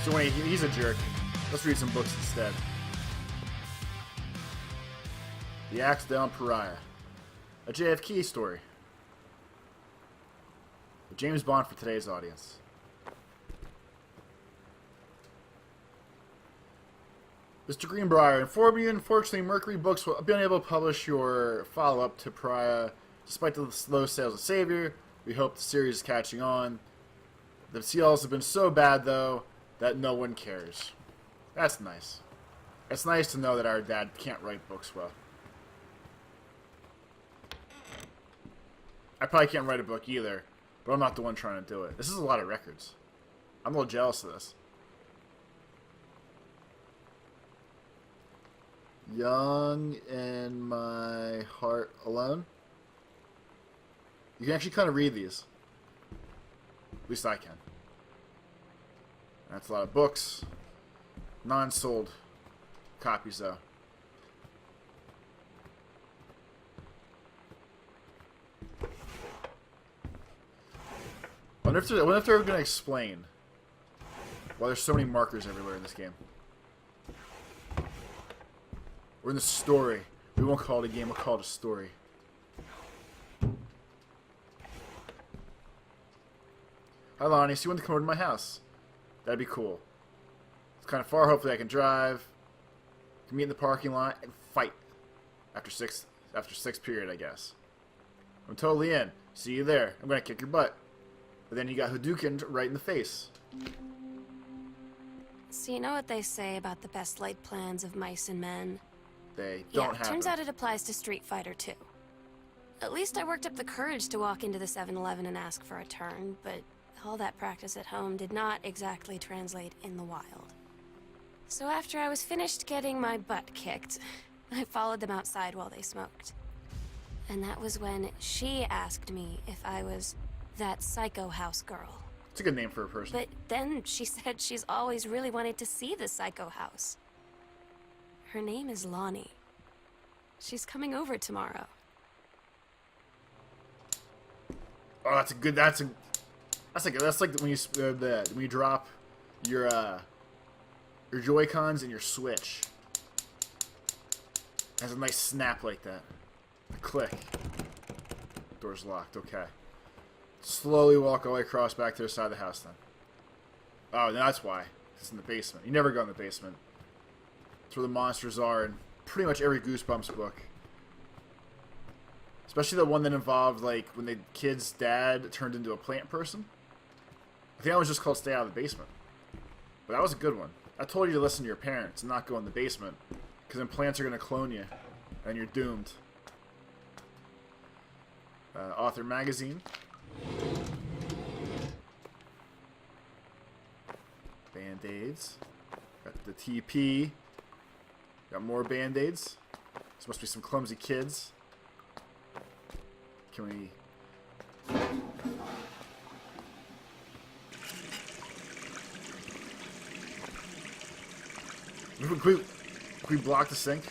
So wait, he's a jerk. Let's read some books instead. The Axe Down Pariah. A JFK story. James Bond for today's audience. Mr. Greenbrier informed you, unfortunately, Mercury Books will be unable to publish your follow-up to Pariah. Despite the slow sales of Savior, we hope the series is catching on. The sales have been so bad, though, that no one cares. That's nice. It's nice to know that our dad can't write books well. I probably can't write a book either, but I'm not the one trying to do it. This is a lot of records. I'm a little jealous of this. Young in my heart alone. You can actually kind of read these. At least I can. That's a lot of books. Non-sold copies, though. I wonder if they're going to explain why there's so many markers everywhere in this game. We're in the story. We won't call it a game, we'll call it a story. Hi Lonnie, so you want to come over to my house? That'd be cool. It's kind of far, hopefully I can drive. We can meet in the parking lot and fight. After sixth period, I guess. I'm totally in. See you there. I'm gonna kick your butt. But then you got Hadouken right in the face. So you know what they say about the best laid plans of mice and men? They don't have turns them. out it applies to Street Fighter too. At least I worked up the courage to walk into the 7-Eleven and ask for a turn, but all that practice at home did not exactly translate in the wild. So after I was finished getting my butt kicked, I followed them outside while they smoked. And that was when she asked me if I was that psycho house girl. It's a good name for a person. But then she said she's always really wanted to see the psycho house. Her name is Lonnie. She's coming over tomorrow. Oh, that's a good. That's like when you drop your Joy-Cons and your Switch. It has a nice snap like that. A click. Door's locked. Okay. Slowly walk all the way across back to the side of the house then. Oh, that's why. It's in the basement. You never go in the basement. That's where the monsters are in pretty much every Goosebumps book. Especially the one that involved, like, when the kid's dad turned into a plant person. I think that was just called Stay Out of the Basement. But that was a good one. I told you to listen to your parents and not go in the basement. Because then plants are going to clone you. And you're doomed. Author Magazine. Band-Aids. Got the TP. Got more Band-Aids. This must be some clumsy kids. Can we... Can we block the sink?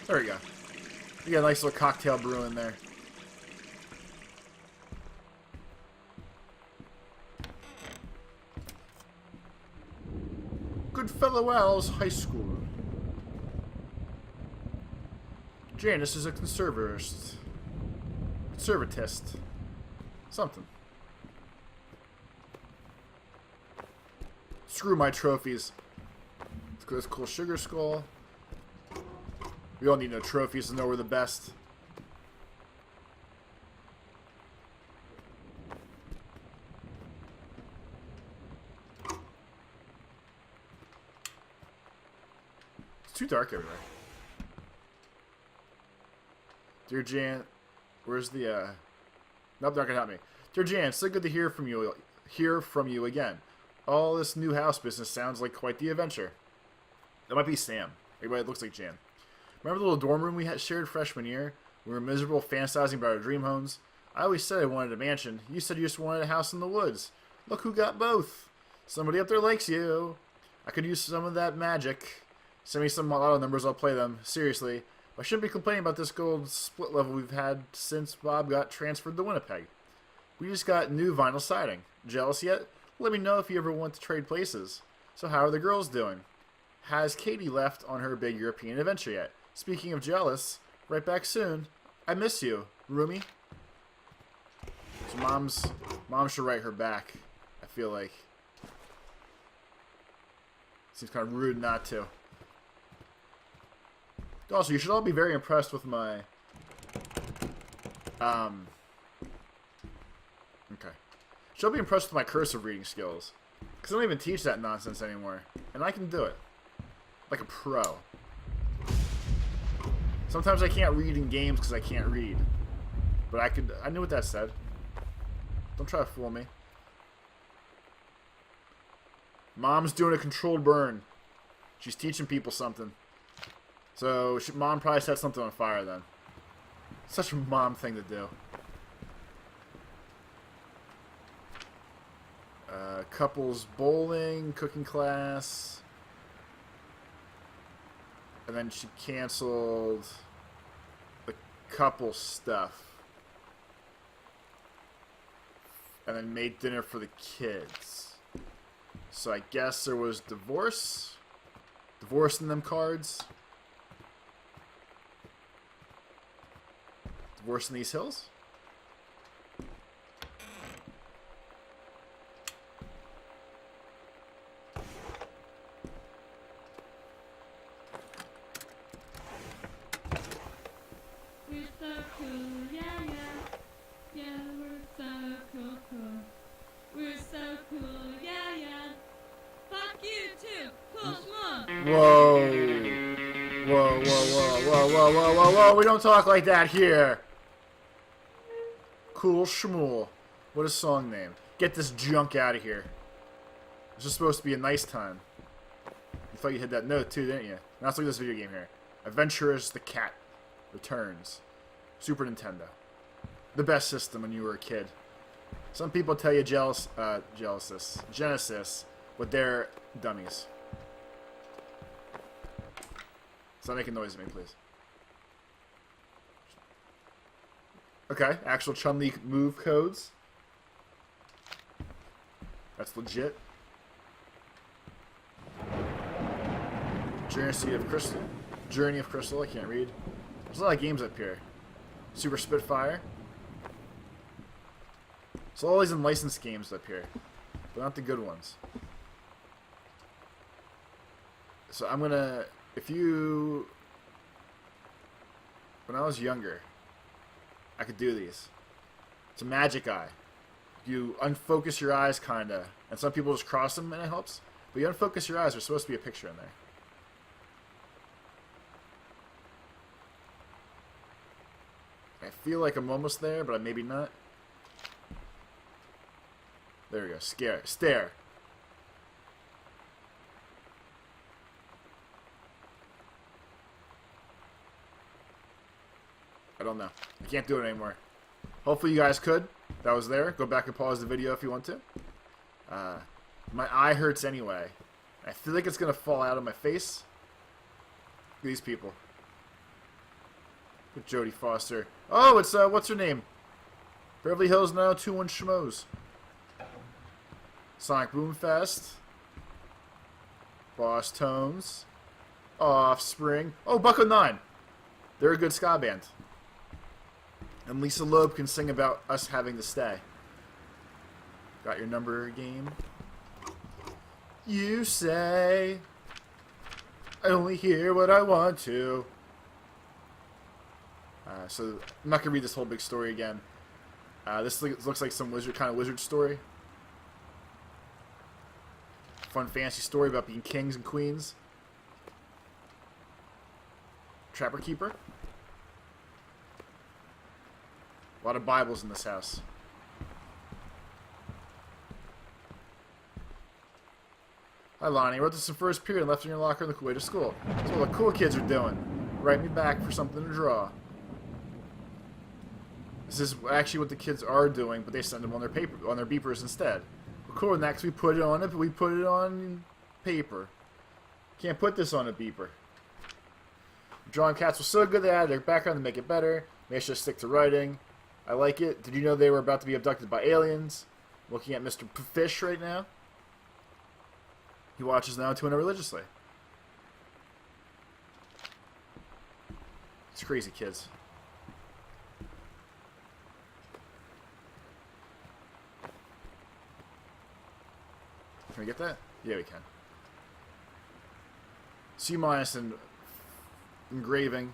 There we go. You got a nice little cocktail brewing there. Goodfellow Wells High School. Janice is a conservatist. Something. Screw my trophies. Let's go to this cool sugar skull. We don't need no trophies to know we're the best. It's too dark everywhere. Dear Jan, where's the Nope, not gonna help me. Dear Jan, so good to hear from you again. All this new house business sounds like quite the adventure. That might be Sam. Everybody looks like Jan. Remember the little dorm room we had shared freshman year? We were miserable, fantasizing about our dream homes. I always said I wanted a mansion. You said you just wanted a house in the woods. Look who got both. Somebody up there likes you. I could use some of that magic. Send me some lotto numbers, I'll play them. Seriously. I shouldn't be complaining about this gold split level we've had since Bob got transferred to Winnipeg. We just got new vinyl siding. Jealous yet? Let me know if you ever want to trade places. So how are the girls doing? Has Katie left on her big European adventure yet? Speaking of jealous, right back soon. I miss you, Rumi. So mom should write her back, I feel like. Seems kind of rude not to. Also, you should all be very impressed with my... Okay. You should all be impressed with my cursive reading skills. Because I don't even teach that nonsense anymore. And I can do it. Like a pro. Sometimes I can't read in games because I can't read. But I knew what that said. Don't try to fool me. Mom's doing a controlled burn. She's teaching people something. So, Mom probably set something on fire then. Such a mom thing to do. Couples bowling, cooking class. And then she canceled the couple stuff. And then made dinner for the kids. So I guess there was divorce. Divorce in them cards. Divorce in these hills? We're so cool, yeah, yeah. Yeah, we're so cool, cool. We're so cool, yeah, yeah. Fuck you too, cool schmuck. Whoa. Whoa, whoa, whoa, whoa, whoa, whoa, whoa, whoa. We don't talk like that here. Cool Schmool. What a song name. Get this junk out of here. This is supposed to be a nice time. You thought you hit that note too, didn't you? Now let's look at this video game here. Adventurous the Cat Returns. Super Nintendo. The best system when you were a kid. Some people tell you Genesis, but they're dummies. Stop making noise at me, please. Okay, actual Chun-Li move codes. That's legit. Journey of Crystal, I can't read. There's a lot of games up here. Super Spitfire. So all these unlicensed games up here, but not the good ones. So I'm gonna, when I was younger, I could do these. It's a magic eye. You unfocus your eyes, kinda, and some people just cross them and it helps. But you unfocus your eyes, there's supposed to be a picture in there. I feel like I'm almost there, but maybe not. There we go. Stare. I don't know. I can't do it anymore. Hopefully you guys could. That was there. Go back and pause the video if you want to. My eye hurts anyway. I feel like it's going to fall out of my face. Look at these people. With Jodie Foster. Oh, it's, what's her name? Beverly Hills 90210 Schmoes. Sonic Boomfest. Boss Tones. Offspring. Oh, Bucko 9. They're a good ska band. And Lisa Loeb can sing about us having to stay. Got your number game? You say I only hear what I want to. So I'm not gonna read this whole big story again. This looks like some wizard story. Fun fantasy story about being kings and queens. Trapper Keeper. A lot of Bibles in this house. Hi Lonnie, I wrote this in first period and left it in your locker on the way to school. That's what the cool kids are doing. Write me back for something to draw. This is actually what the kids are doing, but they send them on their beepers instead. We're cool with that because we put it on it, but we put it on paper. Can't put this on a beeper. Drawing cats was so good they added their background to make it better. Maybe I should stick to writing. I like it. Did you know they were about to be abducted by aliens? Looking at Mr. Fish right now. He watches now and tune in religiously. It's crazy, kids. Can we get that? Yeah, we can. C- and engraving.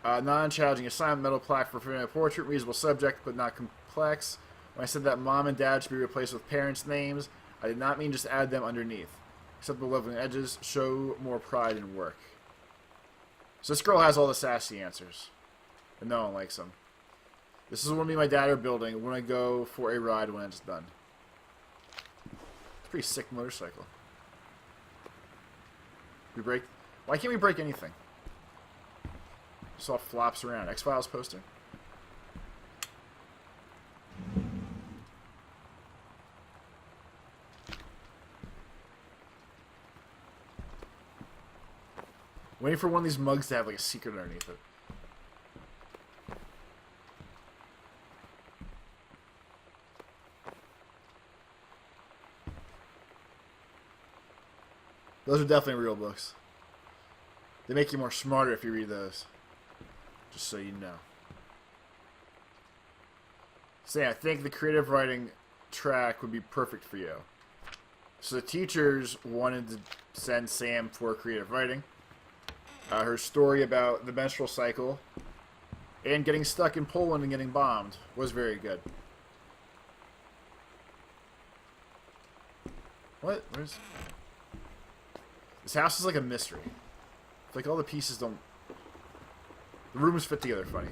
Non-challenging assignment, metal plaque for a portrait, reasonable subject, but not complex. When I said that mom and dad should be replaced with parents' names, I did not mean just add them underneath. Acceptable leveling edges, show more pride in work. So this girl has all the sassy answers, and no one likes them. This is what me and my dad are building. We're going to go for a ride when it's done. It's a pretty sick motorcycle. We break... Why can't we break anything? Just all flops around. X-Files poster. Waiting for one of these mugs to have like a secret underneath it. Those are definitely real books. They make you more smarter if you read those. Just so you know. So yeah, I think the creative writing track would be perfect for you. So the teachers wanted to send Sam for creative writing. Her story about the menstrual cycle and getting stuck in Poland and getting bombed was very good. What? Where's... This house is like a mystery. Like all the pieces don't... The rooms fit together funny.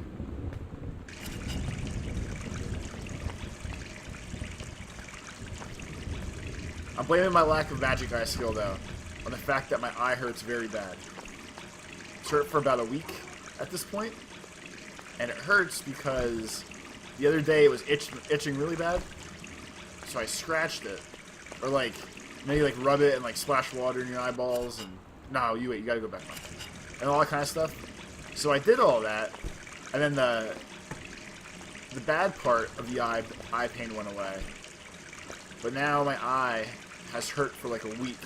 I'm blaming my lack of magic eye skill though on the fact that my eye hurts very bad. It's hurt for about a week at this point, and it hurts because the other day it was itching really bad, so I scratched it, or like maybe like rub it and like splash water in your eyeballs and no, you wait, you gotta go back on, and all that kind of stuff. So I did all that, and then the bad part of the eye pain went away, but now my eye has hurt for like a week,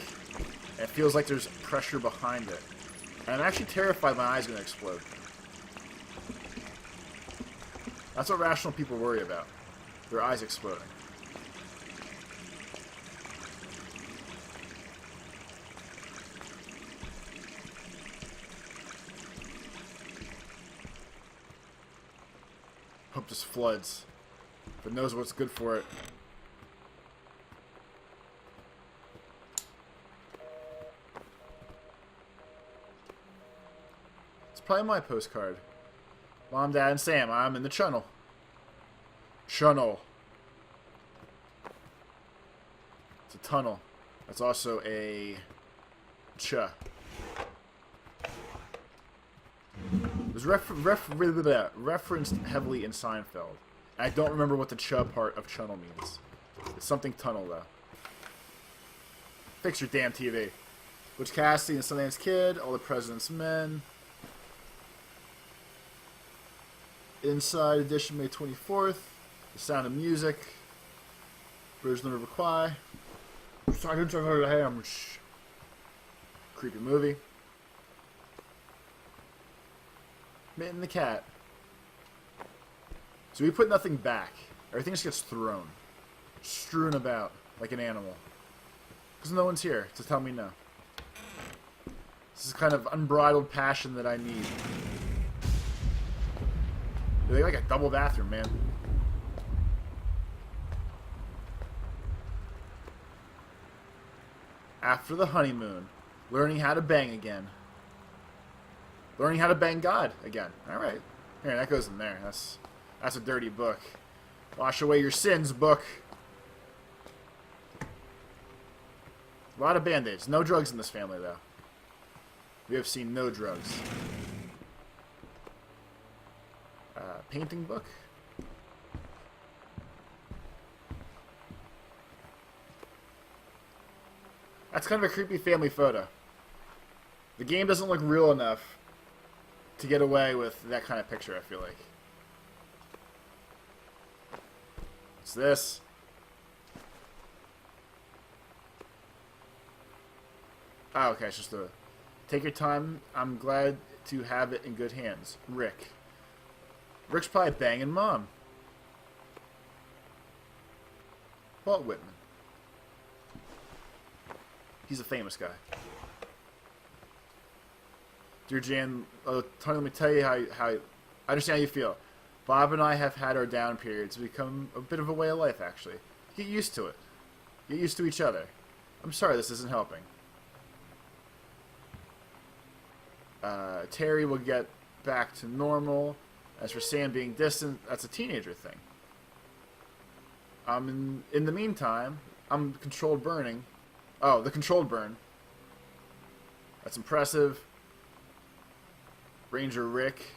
and it feels like there's pressure behind it. And I'm actually terrified my eye's going to explode. That's what rational people worry about. Their eyes exploding. Hope this floods. But knows what's good for it. Probably my postcard. Mom, Dad, and Sam, I'm in the channel. Channel. It's a tunnel. That's also a... It was referenced heavily in Seinfeld. I don't remember what the ch part of channel means. It's something tunnel, though. Fix your damn TV. Which casting is Sundance Kid, All the President's Men... Inside edition, May 24th. The Sound of Music. Version of Require. Creepy movie. Mitten the Cat. So we put nothing back. Everything just gets thrown. Strewn about like an animal. Because no one's here to tell me no. This is kind of unbridled passion that I need. They like a double bathroom, man. After the honeymoon, learning how to bang again. Learning how to bang God again. All right, here that goes in there. That's a dirty book. Wash away your sins, book. A lot of band-aids. No drugs in this family, though. We have seen no drugs. Painting book. That's kind of a creepy family photo. The game doesn't look real enough to get away with that kind of picture, I feel like. What's this? Oh, okay, it's just a... Take your time. I'm glad to have it in good hands. Rick. Rick's probably banging Mom. Walt Whitman. He's a famous guy. Dear Jan, Tony, let me tell you how I understand how you feel. Bob and I have had our down periods. It's become a bit of a way of life, actually. Get used to it. Get used to each other. I'm sorry this isn't helping. Terry will get back to normal. As for Sam being distant, that's a teenager thing. In the meantime, I'm controlled burning. Oh, the controlled burn. That's impressive. Ranger Rick.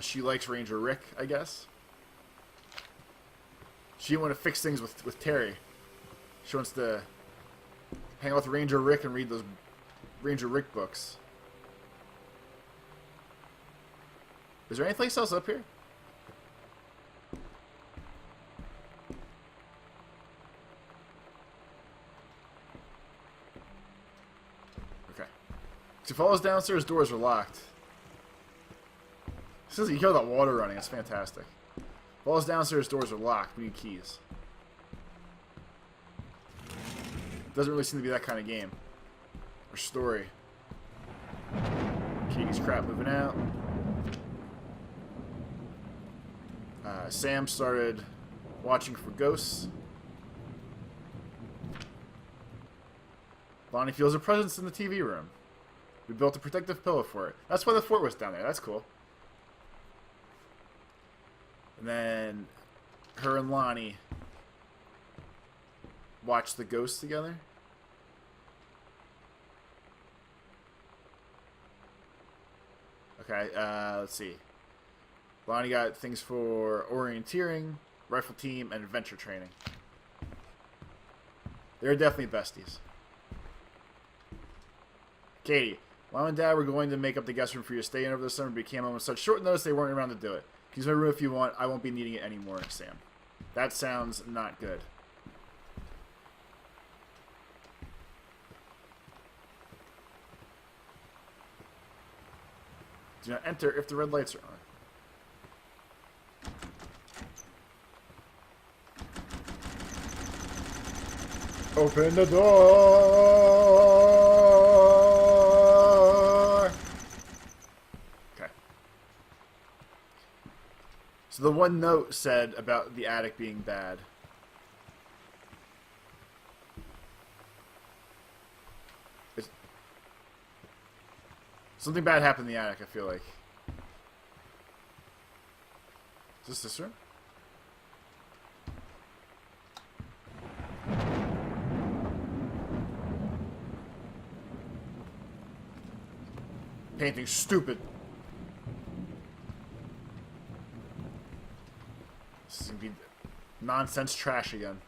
She likes Ranger Rick, I guess. She didn't want to fix things with Terry. She wants to hang out with Ranger Rick and read those Ranger Rick books. Is there anything else up here? Okay. She follows downstairs, doors are locked. It says you hear that water running, it's fantastic. Falls downstairs, doors are locked, we need keys. Doesn't really seem to be that kind of game. Or story. Katie's crap moving out. Sam started watching for ghosts. Lonnie feels a presence in the TV room. We built a protective pillow for it. That's why the fort was down there. That's cool. And then her and Lonnie watched the ghosts together. Okay, let's see. Lonnie got things for orienteering, rifle team, and adventure training. They're definitely besties. Katie, Mom and Dad were going to make up the guest room for you to stay in over the summer, but you came home with such short notice they weren't around to do it. Use my room if you want. I won't be needing it anymore, Sam. That sounds not good. Do not enter if the red lights are on. Open the door! Okay. So the one note said about the attic being bad. Something bad happened in the attic, I feel like. Is this room? Painting's stupid. This is gonna be nonsense trash again.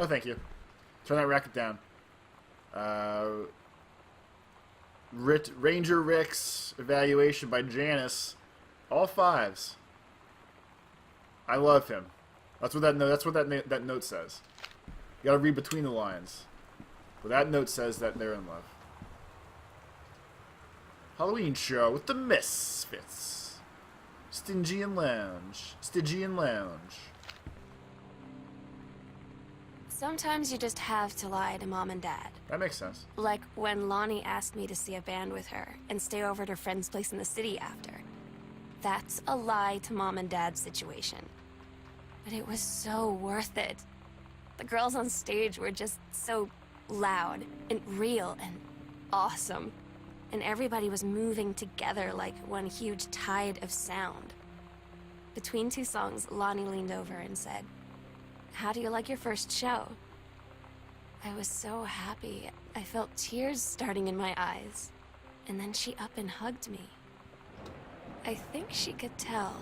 Oh, thank you. Turn that racket down. Ranger Rick's evaluation by Janice. All 5s. I love him. That's what that note. That's what that note says. You gotta read between the lines. But that note says that they're in love. Halloween show with the Misfits. Stygian Lounge. Sometimes you just have to lie to Mom and Dad. That makes sense. Like when Lonnie asked me to see a band with her and stay over at her friend's place in the city after. That's a lie to Mom and Dad's situation. But it was so worth it. The girls on stage were just so loud and real and awesome. And everybody was moving together like one huge tide of sound. Between 2 songs, Lonnie leaned over and said, "How do you like your first show?" I was so happy. I felt tears starting in my eyes. And then she up and hugged me. I think she could tell